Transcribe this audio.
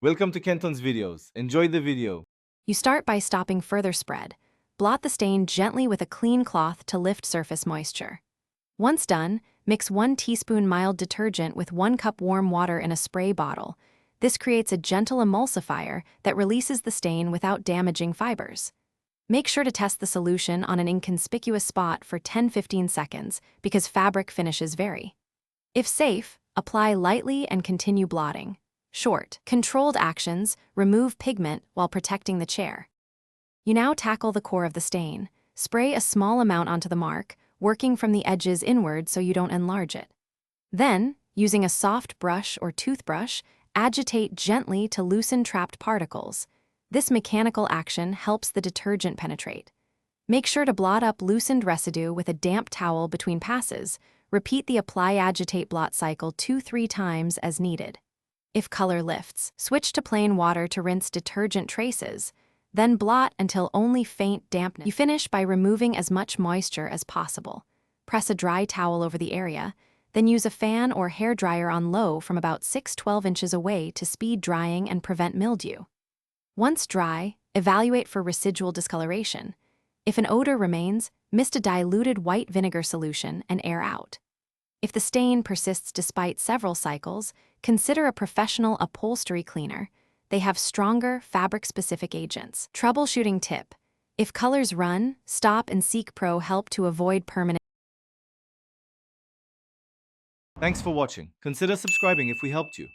Welcome to Kenton's videos. Enjoy the video. You start by stopping further spread. Blot the stain gently with a clean cloth to lift surface moisture. Once done, mix 1 teaspoon mild detergent with 1 cup warm water in a spray bottle. This creates a gentle emulsifier that releases the stain without damaging fibers. Make sure to test the solution on an inconspicuous spot for 10-15 seconds because fabric finishes vary. If safe, apply lightly and continue blotting. Short, controlled actions remove pigment while protecting the chair. You now tackle the core of the stain. Spray a small amount onto the mark, working from the edges inward so you don't enlarge it. Then, using a soft brush or toothbrush, agitate gently to loosen trapped particles. This mechanical action helps the detergent penetrate. Make sure to blot up loosened residue with a damp towel between passes. Repeat the apply-agitate-blot cycle 2-3 times as needed. If color lifts, switch to plain water to rinse detergent traces, then blot until only faint dampness. You finish by removing as much moisture as possible. Press a dry towel over the area, then use a fan or hair dryer on low from about 6-12 inches away to speed drying and prevent mildew. Once dry, evaluate for residual discoloration. If an odor remains, mist a diluted white vinegar solution and air out. If the stain persists despite several cycles, consider a professional upholstery cleaner. They have stronger, fabric-specific agents. Troubleshooting tip: if colors run, stop and seek pro help to avoid permanent. Thanks for watching. Consider subscribing if we helped you.